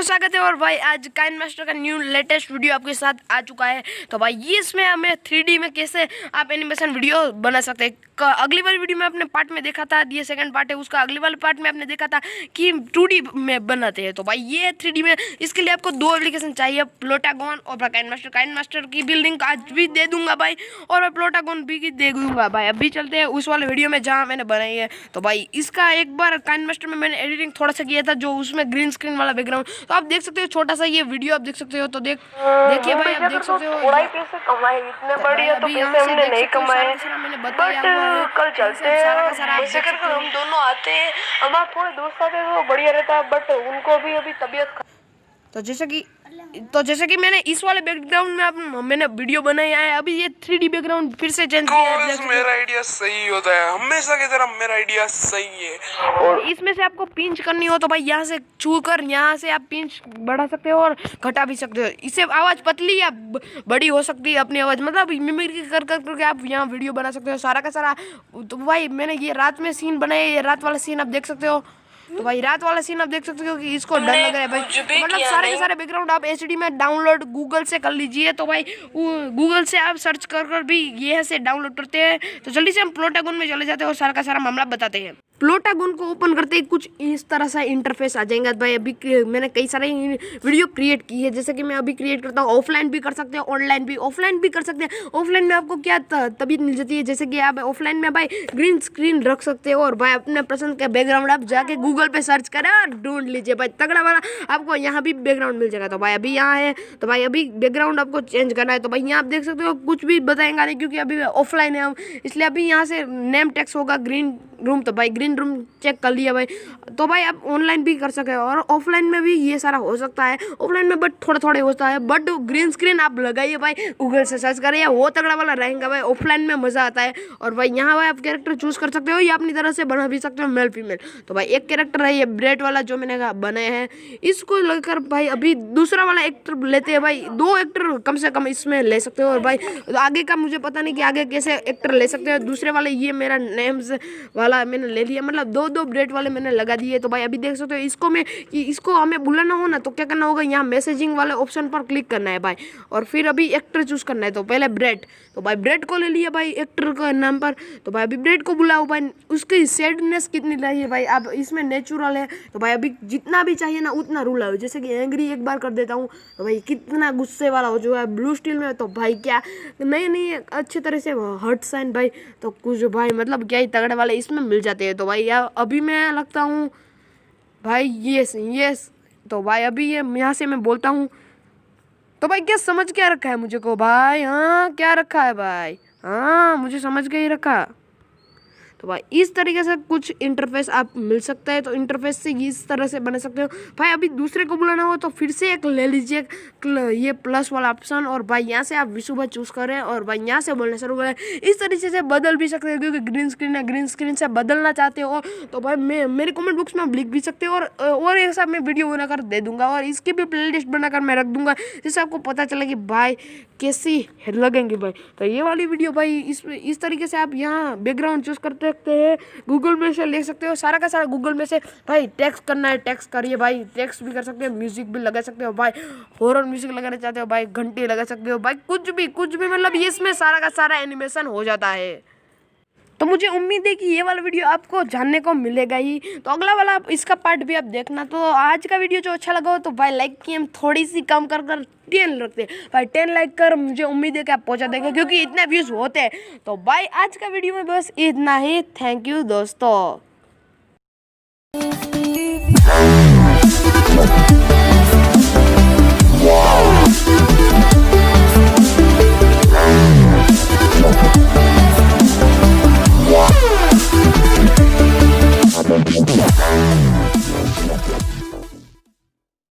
स्वागत है। और भाई आज काइन मास्टर का न्यू लेटेस्ट वीडियो आपके साथ आ चुका है। तो भाई ये इसमें हमें 3D में कैसे आप एनिमेशन वीडियो बना सकते हैं। अगली वाली वीडियो में आपने पार्ट में देखा था, ये सेकंड पार्ट है उसका। अगली वाले पार्ट में आपने देखा था कि 2D में बनाते हैं। तो भाई ये 3D में, इसके लिए आपको दो एप्लीकेशन चाहिए, प्लोटागोन और काइन मास्टर। काइन मास्टर की भी लिंक आज भी दे दूंगा भाई, और मैं प्लोटागोन भी दे दूंगा भाई। अभी चलते हैं उस वाले वीडियो में जहाँ मैंने बनाई है। तो भाई इसका एक बार काइन मास्टर में मैंने एडिटिंग थोड़ा सा किया था, जो उसमें ग्रीन स्क्रीन वाला बैकग्राउंड। तो आप देख सकते हो, छोटा सा ये वीडियो आप देख सकते हो। तो देखिए भाई, आप देख सकते हो थोड़ा ही पैसे कमाए, इतने बढ़िया तो पैसे हमने नहीं कमाए। बट कल चलते हैं, ऐसे करके हम दोनों आते हैं। हमारे थोड़े दोस्त आते हैं तो बढ़िया रहता है, बट उनको भी अभी तबीयत। तो जैसे कि मैंने इस वाले बैकग्राउंड में मैंने वीडियो बनाया है। अभी ये 3D बैकग्राउंड फिर से चेंज किया है। मेरा आइडिया सही होता है हमेशा की तरह, मेरा आइडिया सही है। और इसमें से आपको पिंच करनी हो तो भाई यहाँ से छू कर यहाँ से आप पिंच बढ़ा सकते हो और घटा भी सकते हो। इससे आवाज़ पतली या बड़ी हो सकती है अपनी आवाज़, मतलब मिमिक्री कर करके आप यहाँ वीडियो बना सकते हो सारा का सारा। तो भाई मैंने ये रात में सीन बनाया, ये रात वाला सीन आप देख सकते हो। तो भाई रात वाला सीन आप देख सकते हो कि इसको डर लग रहा है भाई। तो मतलब सारे के सारे बैकग्राउंड आप HD में डाउनलोड गूगल से कर लीजिए। तो भाई गूगल से आप सर्च कर भी ये से डाउनलोड करते हैं। तो जल्दी से हम प्लोटागोन में चले जाते हैं और सारा का सारा मामला बताते हैं। प्लोटागोन को ओपन करते ही कुछ इस तरह सा इंटरफेस आ जाएगा भाई। अभी मैंने कई सारे वीडियो क्रिएट की है, जैसे कि मैं अभी क्रिएट करता हूँ। ऑफलाइन भी कर सकते हैं, ऑनलाइन भी, ऑफलाइन भी कर सकते हैं। ऑफलाइन में आपको क्या तबीयत मिल जाती है, जैसे कि आप ऑफलाइन में भाई ग्रीन स्क्रीन रख सकते हो और भाई अपने पसंद का बैकग्राउंड आप जाके गूगल पे सर्च करें और ढूंढ लीजिए भाई, तगड़ा वाला आपको यहाँ भी बैकग्राउंड मिल जाएगा। तो भाई अभी यहाँ है, तो भाई अभी बैकग्राउंड आपको चेंज करना है। तो भाई यहाँ आप देख सकते हो कुछ भी बताएंगा नहीं, क्योंकि अभी ऑफलाइन है हम, इसलिए अभी यहाँ से नेम टेक्स्ट होगा ग्रीन रूम। तो भाई ग्रीन रूम चेक कर लिया भाई। तो भाई आप ऑनलाइन भी कर सकते हो और ऑफलाइन में भी ये सारा हो सकता है। ऑफलाइन में बट थोड़ा होता है, बट ग्रीन स्क्रीन आप लगाइए भाई, गूगल से सर्च करिए, वो तगड़ा वाला रहेगा भाई। ऑफलाइन में मज़ा आता है। और भाई यहाँ भाई आप कैरेक्टर चूज़ कर सकते हो या अपनी तरह से बना भी सकते हो, मेल फीमेल। तो भाई एक कैरेक्टर है ये ब्रेड वाला जो मैंने बनाया है, इसको लेकर भाई अभी दूसरा वाला एक्टर लेते हैं भाई। दो एक्टर कम से कम इसमें ले सकते हो। और भाई आगे का मुझे पता नहीं कि आगे कैसे एक्टर ले सकते हो। दूसरे वाले ये मेरा नेम्स वाला मैंने ले लिया, मतलब दो ब्रेड वाले मैंने लगा दिए। तो भाई अभी देख सकते हो इसको हमें बुलाना हो ना, तो क्या करना होगा, यहाँ मैसेजिंग वाले ऑप्शन पर क्लिक करना है भाई, और फिर अभी एक्टर चूज करना है। तो पहले ब्रेड, तो भाई ब्रेड को ले लिया भाई एक्टर के नाम पर। तो भाई अभी ब्रेड को बुलाओ भाई, उसकी सैडनेस कितनी चाहिए भाई, अब इसमें नेचुरल है। तो भाई अभी जितना भी चाहिए ना उतना रूल है, जैसे कि एंग्री एक बार कर देता हूँ। तो भाई कितना गुस्से वाला हो जो है ब्लू स्टील में, तो भाई क्या नहीं अच्छी तरह से हर्ट साइन भाई, तो कुछ भाई मतलब क्या ही तगड़े वाले इसमें मिल जाते हैं। तो भाई यार अभी मैं लगता हूँ भाई यस। तो भाई अभी ये यहाँ से मैं बोलता हूँ। तो भाई क्या समझ क्या रखा है मुझे को भाई, हाँ क्या रखा है भाई, हाँ मुझे समझ के ही रखा। तो भाई इस तरीके से कुछ इंटरफेस आप मिल सकता है। तो इंटरफेस से इस तरह से बना सकते हो भाई। अभी दूसरे को बुलाना हो तो फिर से एक ले लीजिए ये प्लस वाला ऑप्शन, और भाई यहाँ से आप विशुभा चूज करें और भाई यहाँ से बोलना शुरू करें। इस तरीके से बदल भी सकते हो, क्योंकि ग्रीन स्क्रीन है, ग्रीन स्क्रीन से बदलना चाहते हो तो भाई मेरे कमेंट बॉक्स में आप लिख भी सकते हो, और एक साथ मैं वीडियो बनाकर दे दूंगा और इसकी भी प्ले लिस्ट बनाकर मैं रख दूंगा, जिससे आपको पता चले कि भाई कैसी लगेंगी भाई। तो ये वाली वीडियो भाई इस तरीके से आप यहाँ बैकग्राउंड चूज करते सकते हैं, गूगल में से ले सकते हो सारा का सारा। गूगल में से भाई टेक्स्ट करना है टेक्स्ट करिए भाई, टेक्स्ट भी कर सकते हो, म्यूजिक भी लगा सकते हो भाई, हॉरर म्यूजिक लगाना चाहते हो भाई, घंटी लगा सकते हो भाई, कुछ भी मतलब इसमें सारा का सारा एनिमेशन हो जाता है। तो मुझे उम्मीद है कि ये वाला वीडियो आपको जानने को मिलेगा ही। तो अगला वाला इसका पार्ट भी आप देखना। तो आज का वीडियो जो अच्छा लगा हो तो भाई लाइक की हम थोड़ी सी कम कर 10 रखते हैं भाई, 10 लाइक कर मुझे उम्मीद है कि आप पहुंचा देंगे, क्योंकि इतने व्यूज़ होते हैं। तो भाई आज का वीडियो में बस इतना ही। थैंक यू दोस्तों।